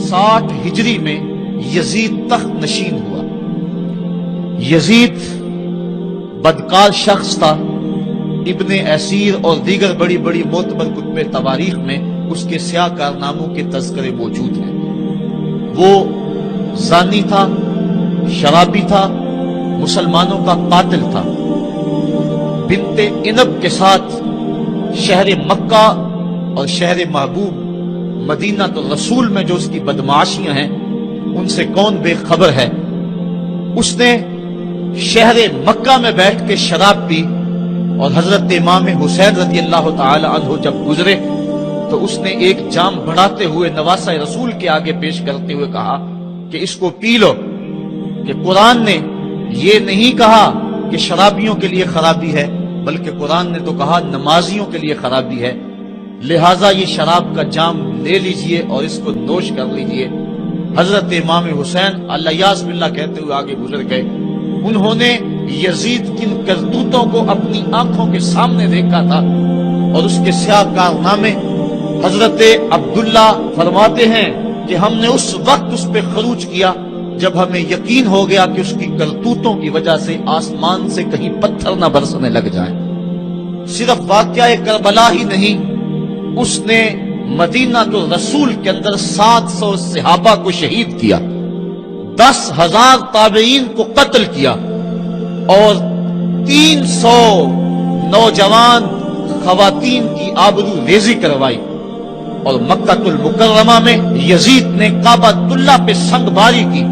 60 ہجری میں یزید تخت نشین ہوا۔ یزید بدکار شخص تھا، ابن اسیر اور دیگر بڑی بڑی معتبر کتب تواریخ میں اس کے سیاہ کارناموں کے تذکرے موجود ہیں۔ وہ زانی تھا، شرابی تھا، مسلمانوں کا قاتل تھا۔ بنت عنب کے ساتھ شہر مکہ اور شہر محبوب مدینہ الرسول میں جو اس کی بدمعاشیاں ہیں ان سے کون بے خبر ہے۔ اس نے شہر مکہ میں بیٹھ کے شراب پی، اور حضرت امام حسین رضی اللہ تعالی عنہ جب گزرے تو اس نے ایک جام بڑھاتے ہوئے نواسہ رسول کے آگے پیش کرتے ہوئے کہا کہ اس کو پی لو، کہ قرآن نے یہ نہیں کہا کہ شرابیوں کے لیے خرابی ہے، بلکہ قرآن نے تو کہا نمازیوں کے لیے خرابی ہے، لہٰذا یہ شراب کا جام لے لیجئے اور اس کو نوش کر لیجئے۔ حضرت امام حسین اللہ یاس باللہ کہتے ہوئے آگے گزر گئے۔ انہوں نے یزید کن کرتوتوں کو اپنی آنکھوں کے سامنے دیکھا تھا، اور اس کے سیاہ کارنامے حضرت عبداللہ فرماتے ہیں کہ ہم نے اس وقت اس پہ خروج کیا جب ہمیں یقین ہو گیا کہ اس کی کرتوتوں کی وجہ سے آسمان سے کہیں پتھر نہ برسنے لگ جائیں۔ صرف واقعہ کربلا ہی نہیں، اس نے مدینہ الرسول کے اندر 700 صحابہ کو شہید کیا، 10,000 تابعین کو قتل کیا، اور 300 نوجوان خواتین کی آبرو ریزی کروائی۔ اور مکہ المکرمہ میں یزید نے کعبۃ اللہ پہ سنگ باری کی۔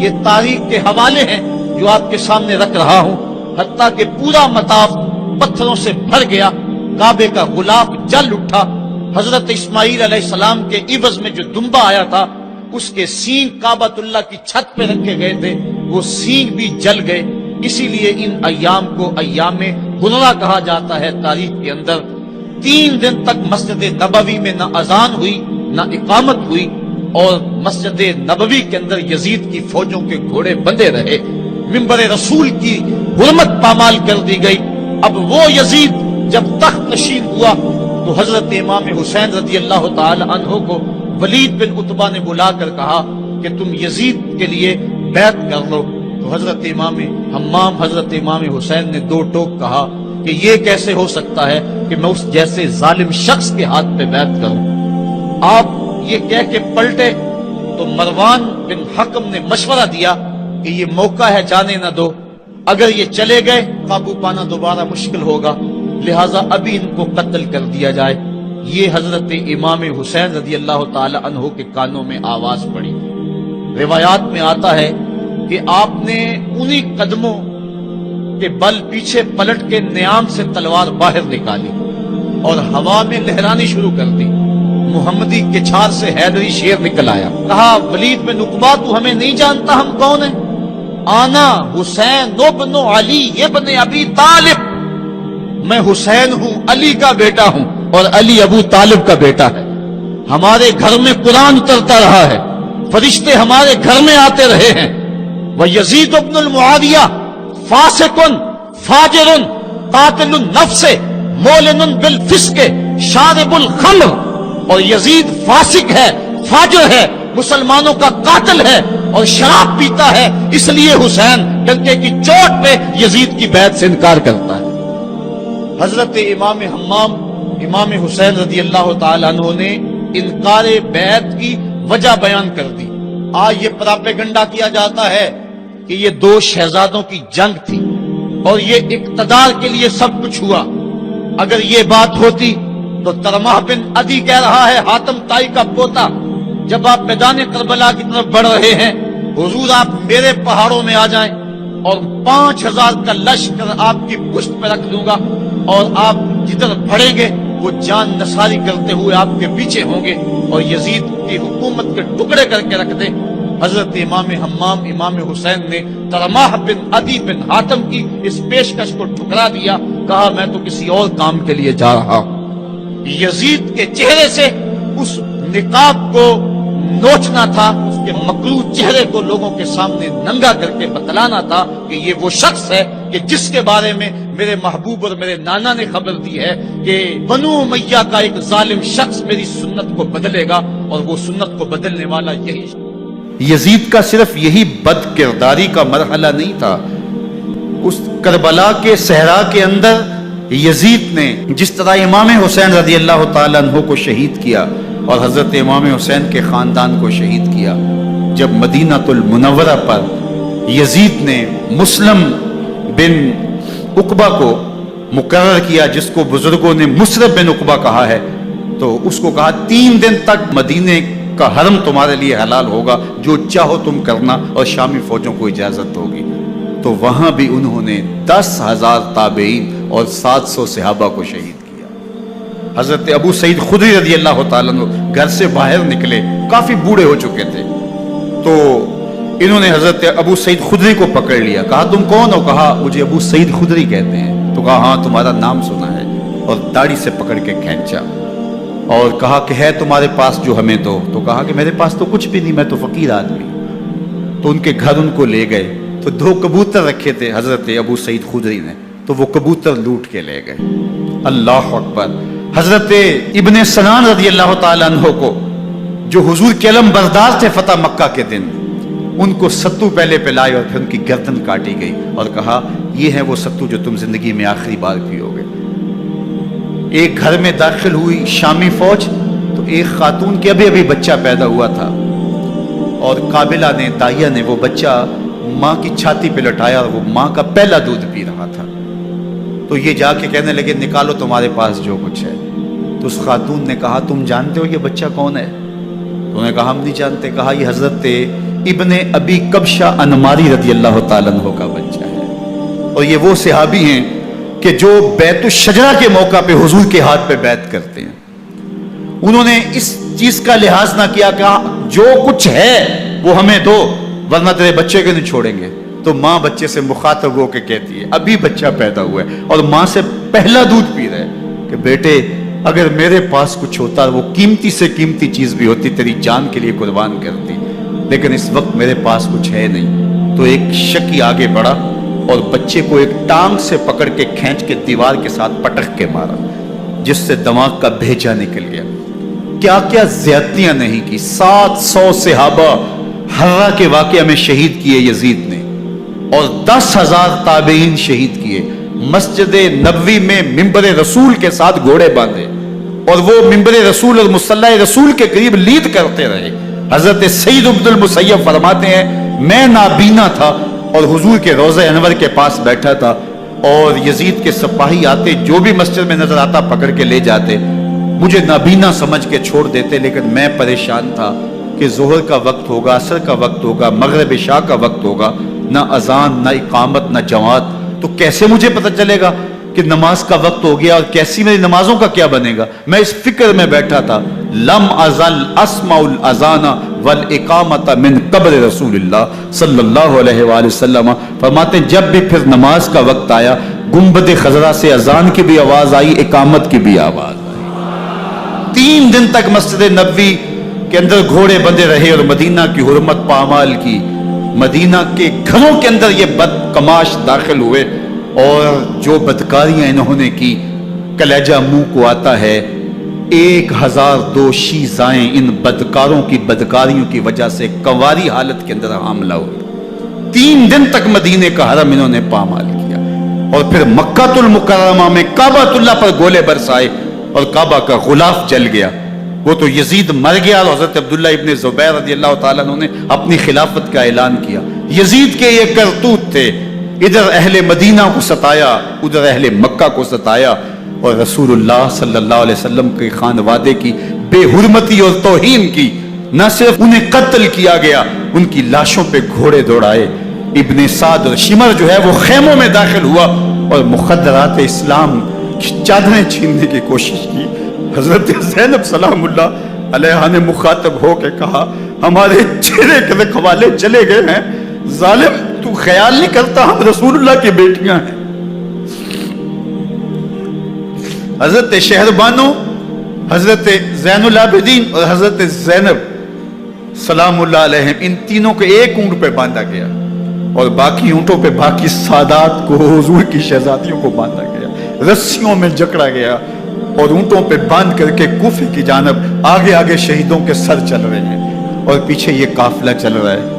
یہ تاریخ کے حوالے ہیں جو آپ کے سامنے رکھ رہا ہوں، حتیٰ کہ پورا مطاف پتھروں سے بھر گیا، کعبے کا غلاف جل اٹھا۔ حضرت اسماعیل علیہ السلام کے عوض میں جو دمبا آیا تھا اس کے سینگ کعبۃ اللہ کی چھت پہ رکھے گئے تھے، وہ سینگ بھی جل گئے۔ اسی لیے ان ایام کو ایام غرہ کہا جاتا ہے تاریخ کے اندر۔ 3 دن تک مسجد نبوی میں نہ اذان ہوئی نہ اقامت ہوئی، اور مسجد نبوی کے اندر یزید کی فوجوں کے گھوڑے بندے رہے۔ منبر رسول کی حرمت پامال کر دی گئی۔ اب وہ یزید جب تخت نشین ہوا تو حضرت امام حسین رضی اللہ تعالی عنہ کو ولید بن عتبہ نے بلا کر کہا کہ تم یزید کے لیے بیعت کر لو۔ تو حضرت امام حمام حضرت امام حسین نے 2 ٹوک کہا کہ یہ کیسے ہو سکتا ہے کہ میں اس جیسے ظالم شخص کے ہاتھ پہ بیعت کروں۔ آپ یہ کہہ کے پلٹے تو مروان بن حکم نے مشورہ دیا کہ یہ موقع ہے، جانے نہ دو، اگر یہ چلے گئے قابو پانا دوبارہ مشکل ہوگا، لہٰذا ابھی ان کو قتل کر دیا جائے۔ یہ حضرت امام حسین رضی اللہ تعالی عنہ کے کانوں میں آواز پڑی۔ روایات میں آتا ہے کہ آپ نے انہی قدموں کے بل پیچھے پلٹ کے نیام سے تلوار باہر نکالی اور ہوا میں لہرانی شروع کر دی۔ محمدی کے چھال سے حیدری شیر نکل آیا، کہا ولید بن عقبہ تو ہمیں نہیں جانتا ہم کون ہیں؟ آنا حسین ابن علی ابن ابی طالب، میں حسین ہوں، علی کا بیٹا ہوں، اور علی ابو طالب کا بیٹا ہے۔ ہمارے گھر میں قرآن اترتا رہا ہے، فرشتے ہمارے گھر میں آتے رہے ہیں۔ وَيَزِيدُ ابن المعاویہ فاسق فاجر قاتل النفس مولن بالفسق شارب الخمر، اور یزید فاسق ہے، فاجر ہے، مسلمانوں کا قاتل ہے اور شراب پیتا ہے، اس لیے حسین ڈنکے کی چوٹ پہ یزید کی بیعت سے انکار کرتا ہے۔ حضرت امام حمام امام حسین رضی اللہ تعالی عنہ نے انکار بیعت کی وجہ بیان کر دی۔ آج یہ پراپیگنڈا کیا جاتا ہے کہ یہ 2 شہزادوں کی جنگ تھی اور یہ اقتدار کے لیے سب کچھ ہوا۔ اگر یہ بات ہوتی تو ترمح بن عدی کہہ رہا ہے، حاتم طائی کا پوتا، جب آپ میدان کربلا کی طرف بڑھ رہے ہیں، حضور آپ میرے پہاڑوں میں آ جائیں اور 5000 کا لشکر آپ کی پشت پہ رکھ دوں گا، اور آپ جدھر بڑھیں گے وہ جان نثاری کرتے ہوئے آپ کے پیچھے ہوں گے اور یزید کی حکومت کے ٹکڑے کر کے رکھ دیں۔ حضرت امام حمام امام حسین نے ترمح بن عدی بن حاتم کی اس پیشکش کو ٹھکرا دیا، کہا میں تو کسی اور کام کے لیے جا رہا ہوں۔ یزید کے چہرے سے اس نقاب کو نوچنا تھا، اس کے مکروہ چہرے کو لوگوں کے سامنے ننگا کر کے بتلانا تھا کہ یہ وہ شخص ہے کہ کہ جس کے بارے میں میرے محبوب اور میرے نانا نے خبر دی ہے کہ بنو امیہ کا ایک ظالم شخص میری سنت کو بدلے گا، اور وہ سنت کو بدلنے والا یہی یزید کا صرف یہی بد کرداری کا مرحلہ نہیں تھا، اس کربلا کے صحرا کے اندر یزید نے جس طرح امام حسین رضی اللہ تعالیٰ عنہ کو شہید کیا اور حضرت امام حسین کے خاندان کو شہید کیا، جب مدینہ المنورہ پر یزید نے مسلم بن عقبہ کو مقرر کیا، جس کو بزرگوں نے مصرف بن عقبہ کہا ہے، تو اس کو کہا 3 دن تک مدینے کا حرم تمہارے لیے حلال ہوگا، جو چاہو تم کرنا، اور شامی فوجوں کو اجازت ہوگی۔ تو وہاں بھی انہوں نے 10,000 تابعین اور 700 صحابہ کو شہید کیا۔ حضرت ابو سعید خدری رضی اللہ تعالیٰ عنہ گھر سے باہر نکلے، کافی بوڑھے ہو چکے تھے، تو انہوں نے حضرت ابو سعید خدری کو پکڑ لیا، کہا تم کون ہو؟ کہا مجھے ابو سعید خدری کہتے ہیں۔ تو کہا ہاں تمہارا نام سنا ہے، اور داڑھی سے پکڑ کے کھینچا اور کہا کہ ہے تمہارے پاس جو ہمیں دو؟ تو کہا کہ میرے پاس تو کچھ بھی نہیں، میں تو فقیر آدمی ہوں۔ تو ان کے گھر ان کو لے گئے، تو 2 کبوتر رکھے تھے حضرت ابو سعید خدری نے، تو وہ کبوتر لوٹ کے لے گئے۔ اللہ اکبر۔ حضرت ابن سنان رضی اللہ تعالیٰ عنہ کو، جو حضور کے علم بردار تھے فتح مکہ کے دن، ان کو ستو پہلے پلائے اور پھر ان کی گردن کاٹی گئی، اور کہا یہ ہے وہ ستو جو تم زندگی میں آخری بار پیو گے۔ ایک گھر میں داخل ہوئی شامی فوج، تو ایک خاتون کے ابھی بچہ پیدا ہوا تھا، اور قابلہ نے، دائیہ نے وہ بچہ ماں کی چھاتی پہ لٹایا، اور وہ ماں کا پہلا دودھ پی رہا تھا۔ تو یہ جا کے کہنے لگے نکالو تمہارے پاس جو کچھ ہے۔ تو اس خاتون نے کہا تم جانتے ہو یہ بچہ کون ہے؟ تو انہوں نے کہا ہم نہیں جانتے۔ کہا یہ حضرت ابن ابی کبشہ انماری رضی اللہ تعالیٰ عنہ کا بچہ ہے، اور یہ وہ صحابی ہیں کہ جو بیت الشجرہ کے موقع پہ حضور کے ہاتھ پہ بیعت کرتے ہیں۔ انہوں نے اس چیز کا لحاظ نہ کیا کہ جو کچھ ہے وہ ہمیں دو، ورنہ تیرے بچے کو نہیں چھوڑیں گے۔ تو ماں بچے سے مخاطب ہو کے کہتی ہے، ابھی بچہ پیدا ہوا ہے اور ماں سے پہلا دودھ پی رہا ہے، کہ بیٹے اگر میرے پاس کچھ ہوتا، وہ قیمتی سے قیمتی چیز بھی ہوتی، تیری جان کے لیے قربان کرتی، لیکن اس وقت میرے پاس کچھ ہے نہیں۔ تو ایک شکی آگے بڑھا اور بچے کو ایک ٹانگ سے پکڑ کے کھینچ کے دیوار کے ساتھ پٹک کے مارا، جس سے دماغ کا بھیجا نکل گیا۔ کیا کیا زیادتیاں نہیں کی۔ 700 صحابہ حرہ کے واقعہ میں شہید کیے یزید نے، اور 10,000 تابعین شہید کیے۔ مسجد نبوی میں ممبر رسول کے ساتھ گھوڑے باندھے، اور وہ ممبر رسول اور مصلی رسول کے قریب لید کرتے رہے۔ حضرت سید عبد المسیب فرماتے ہیں میں نابینا تھا اور حضور کے روضہ انور کے پاس بیٹھا تھا، اور یزید کے سپاہی آتے، جو بھی مسجد میں نظر آتا پکڑ کے لے جاتے، مجھے نابینا سمجھ کے چھوڑ دیتے، لیکن میں پریشان تھا کہ ظہر کا وقت ہوگا، عصر کا وقت ہوگا، مغرب عشاء کا وقت ہوگا، نہ اذان نہ اقامت نہ جماعت، تو کیسے مجھے پتہ چلے گا کہ نماز کا وقت ہو گیا، اور کیسی میری نمازوں کا کیا بنے گا؟ میں اس فکر میں بیٹھا تھا۔ لم ازل اسمع الاذان والاقامت من قبل رسول اللہ صلی اللہ علیہ وآلہ وسلم۔ فرماتے جب بھی پھر نماز کا وقت آیا، گنبد خضرا سے اذان کی بھی آواز آئی، اقامت کی بھی آواز آئی۔ 3 دن تک مسجد نبوی کے اندر گھوڑے بندے رہے، اور مدینہ کی حرمت پامال کی۔ مدینہ کے گھروں کے اندر یہ بدکماش داخل ہوئے، اور جو بدکاریاں انہوں نے کی کلیجہ منہ کو آتا ہے۔ 1002 شیزائیں ان بدکاروں کی بدکاریوں کی وجہ سے کنواری حالت کے اندر حاملہ ہوئی۔ 3 دن تک مدینے کا حرم انہوں نے پامال کیا، اور پھر مکہ المکرمہ میں کعبہ اللہ پر گولے برسائے، اور کعبہ کا غلاف جل گیا۔ وہ تو یزید مر گیا، اور حضرت عبداللہ ابن زبیر رضی اللہ تعالیٰ عنہ نے اپنی خلافت کا اعلان کیا۔ یزید کے یہ کرتوت تھے، ادھر اہل مدینہ کو ستایا، ادھر اہل مکہ کو ستایا، اور رسول اللہ صلی اللہ علیہ وسلم کے خانوادے کی بے حرمتی اور توہین کی۔ نہ صرف انہیں قتل کیا گیا، ان کی لاشوں پہ گھوڑے دوڑائے۔ ابن سعد اور شمر جو ہے وہ خیموں میں داخل ہوا، اور مخدرات اسلام کی چادریں چھیننے کی کوشش کی۔ حضرت زینب سلام اللہ علیہ نے مخاطب ہو کے کہا ہمارے چہرے کے رکھوالے چلے گئے ہیں، ظالم تو خیال نہیں کرتا ہم رسول اللہ کی بیٹیاں ہیں۔ حضرت شہربانو، حضرت زین العابدین اور حضرت زینب سلام اللہ علیہم، ان تینوں کو ایک اونٹ پہ باندھا گیا، اور باقی اونٹوں پہ باقی سادات کو, حضور کی شہزادیوں کو باندھا گیا, رسیوں میں جکڑا گیا اور اونٹوں پہ باندھ کر کے کوفے کی جانب آگے آگے شہیدوں کے سر چل رہے ہیں اور پیچھے یہ قافلہ چل رہا ہے.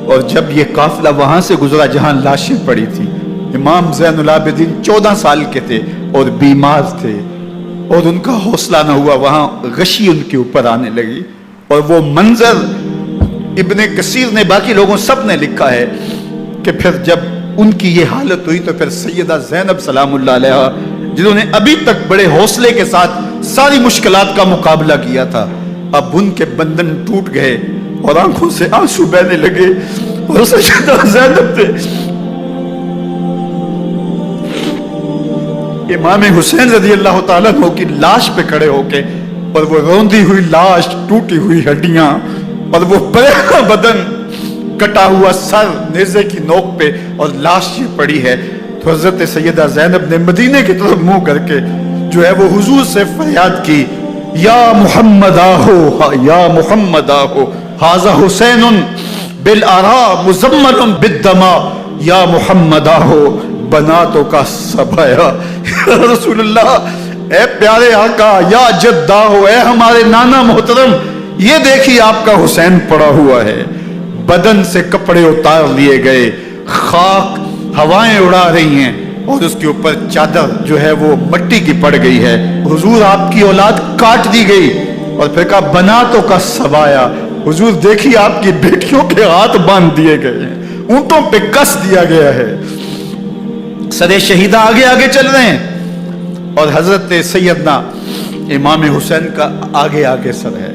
اور جب یہ قافلہ وہاں سے گزرا جہاں لاشیں پڑی تھی, امام زین العابدین 14 سال کے تھے اور بیمار تھے اور ان کا حوصلہ نہ ہوا, وہاں غشی ان کے اوپر آنے لگی. اور وہ منظر ابن کثیر نے, باقی لوگوں سب نے لکھا ہے کہ پھر جب ان کی یہ حالت ہوئی تو پھر سیدہ زینب سلام اللہ علیہا, جنہوں نے ابھی تک بڑے حوصلے کے ساتھ ساری مشکلات کا مقابلہ کیا تھا, اب ان کے بندھن ٹوٹ گئے اور آنکھوں سے آنسو بہنے لگے. اور سیدہ زینب نے امام حسین رضی اللہ تعالیٰ عنہ کی لاش پہ کھڑے ہو کے, اور وہ روندی ہوئی لاش, ٹوٹی ہوئی ہڈیاں اور وہ پریشان بدن, کٹا ہوا سر نیزے کی نوک پہ اور لاش یہ پڑی ہے, تو حضرت سیدہ زینب نے مدینے کی طرف منہ کر کے جو ہے وہ حضور سے فریاد کی, یا محمد آہو, یا محمد آہو, ھذا حسین بالآراء مزمل بالدماء, یا محمد آہو بناتوں کا سبایا. رسول اللہ, اے پیارے آقا, یا جد آہو, اے ہمارے نانا محترم, یہ دیکھیے آپ کا حسین پڑا ہوا ہے, بدن سے کپڑے اتار لیے گئے, خاک ہوائیں اڑا رہی ہیں اور اس کے اوپر چادر جو ہے وہ مٹی کی پڑ گئی ہے. حضور آپ کی اولاد کاٹ دی گئی اور پھر کہا بناتوں کا سبایا. حضور دیکھیے آپ کی بیٹیوں کے ہاتھ باندھ دیے گئے ہیں, اونٹوں پہ کس دیا گیا ہے, سرے شہیدہ آگے آگے چل رہے ہیں اور حضرت سیدنا امام حسین کا آگے آگے سر ہے.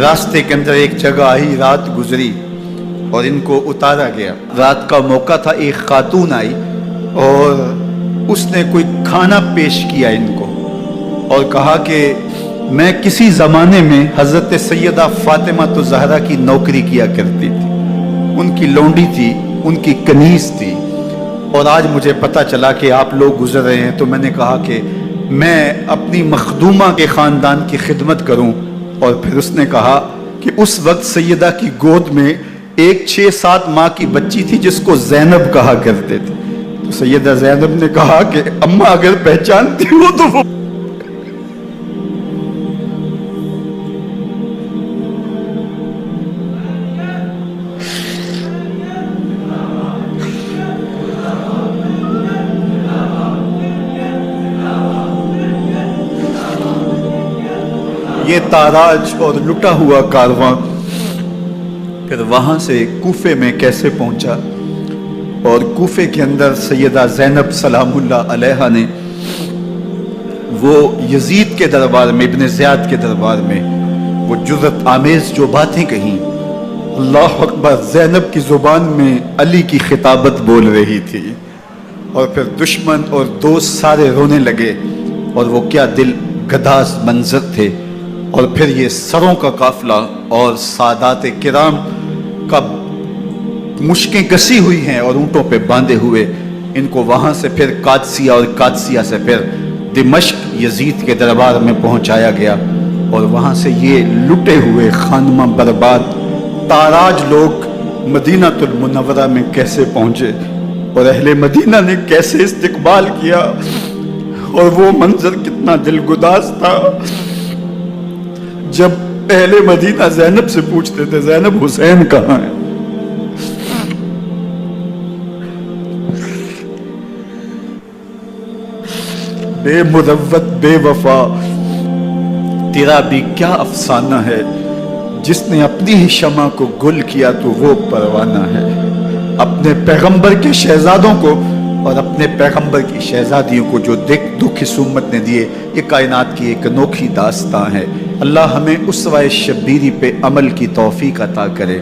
راستے کے اندر ایک جگہ آئی, رات گزری اور ان کو اتارا گیا. رات کا موقع تھا, ایک خاتون آئی اور اس نے کوئی کھانا پیش کیا ان کو اور کہا کہ میں کسی زمانے میں حضرت سیدہ فاطمہ تو زہرا کی نوکری کیا کرتی تھی, ان کی لونڈی تھی, ان کی کنیز تھی, اور آج مجھے پتا چلا کہ آپ لوگ گزر رہے ہیں, تو میں نے کہا کہ میں اپنی مخدومہ کے خاندان کی خدمت کروں. اور پھر اس نے کہا کہ اس وقت سیدہ کی گود میں ایک 6-7 ماہ کی بچی تھی جس کو زینب کہا کرتے تھے. تو سیدہ زینب نے کہا کہ اماں اگر پہچانتی ہو تو وہ یہ تاراج اور لٹا ہوا کارواں پھر وہاں سے کوفے میں کیسے پہنچا, اور کوفے کے اندر سیدہ زینب سلام اللہ علیہا نے وہ یزید کے دربار میں, ابن زیاد کے دربار میں وہ جرأت آمیز جو باتیں کہیں, اللہ اکبر, زینب کی زبان میں علی کی خطابت بول رہی تھی, اور پھر دشمن اور دوست سارے رونے لگے, اور وہ کیا دل گداز منظر تھے. اور پھر یہ سروں کا قافلہ اور سادات کرام کا مشکیں کسی ہوئی ہیں اور اونٹوں پہ باندھے ہوئے, ان کو وہاں سے پھر قادسیہ اور قادسیہ سے پھر دمشق یزید کے دربار میں پہنچایا گیا. اور وہاں سے یہ لٹے ہوئے خانمہ برباد تاراج لوگ مدینہ المنورہ میں کیسے پہنچے, اور اہل مدینہ نے کیسے استقبال کیا, اور وہ منظر کتنا دل گداز تھا جب اہل مدینہ زینب سے پوچھتے تھے زینب حسین کہاں ہے. بے مروت بے وفا تیرا بھی کیا افسانہ ہے, جس نے اپنی ہی شمع کو گل کیا تو وہ پروانہ ہے. اپنے پیغمبر کے شہزادوں کو اور اپنے پیغمبر کی شہزادیوں کو جو دکھ اس امت نے دیے, یہ کائنات کی ایک انوکھی داستان ہے. اللہ ہمیں اسوہ شبیری پہ عمل کی توفیق عطا کرے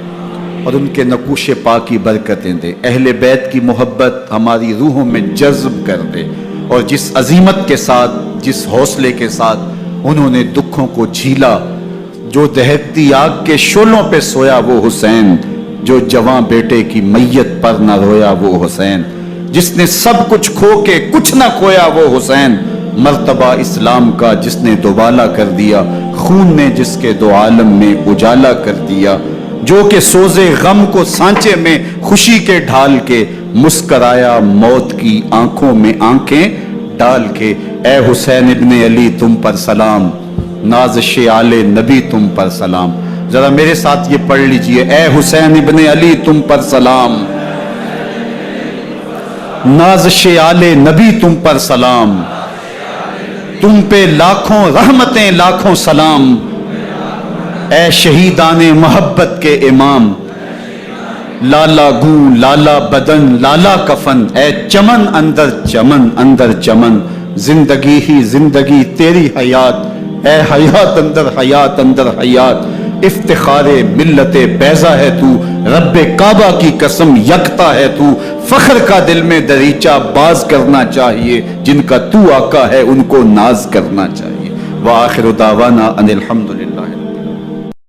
اور ان کے نقوش پاک کی برکتیں دے. اہل بیت کی محبت ہماری روحوں میں جذب کر دے, اور جس عظیمت کے ساتھ, جس حوصلے کے ساتھ انہوں نے دکھوں کو جھیلا, جو دہکتی آگ کے شعلوں پہ سویا وہ حسین, جو جواں بیٹے کی میت پر نہ رویا وہ حسین, جس نے سب کچھ کھو کے کچھ نہ کھویا وہ حسین, مرتبہ اسلام کا جس نے دوبالا کر دیا, خون نے جس کے دو عالم میں اجالا کر دیا. جو کہ سوزے غم کو سانچے میں خوشی کے ڈھال کے مسکرایا موت کی آنکھوں میں آنکھیں ڈال کے۔ اے حسین ابن علی تم پر سلام، نازش آل نبی تم پر سلام۔ ذرا میرے ساتھ یہ پڑھ لیجئے، اے حسین ابن علی تم پر سلام، نازش آل نبی تم پر سلام، تم پہ لاکھوں رحمتیں لاکھوں سلام، اے شہیدان محبت کے امام، لالا گوں لالا بدن لالا کفن، اے چمن اندر چمن، زندگی ہی زندگی تیری حیات، اے حیات اندر حیات، افتخار ملت بیضا ہے تو، رب کعبہ کی قسم یکتا ہے تو، فخر کا دل میں دریچہ باز کرنا چاہیے، جن کا تو آقا ہے ان کو ناز کرنا چاہیے۔ وآخر دعوانا ان الحمدللہ۔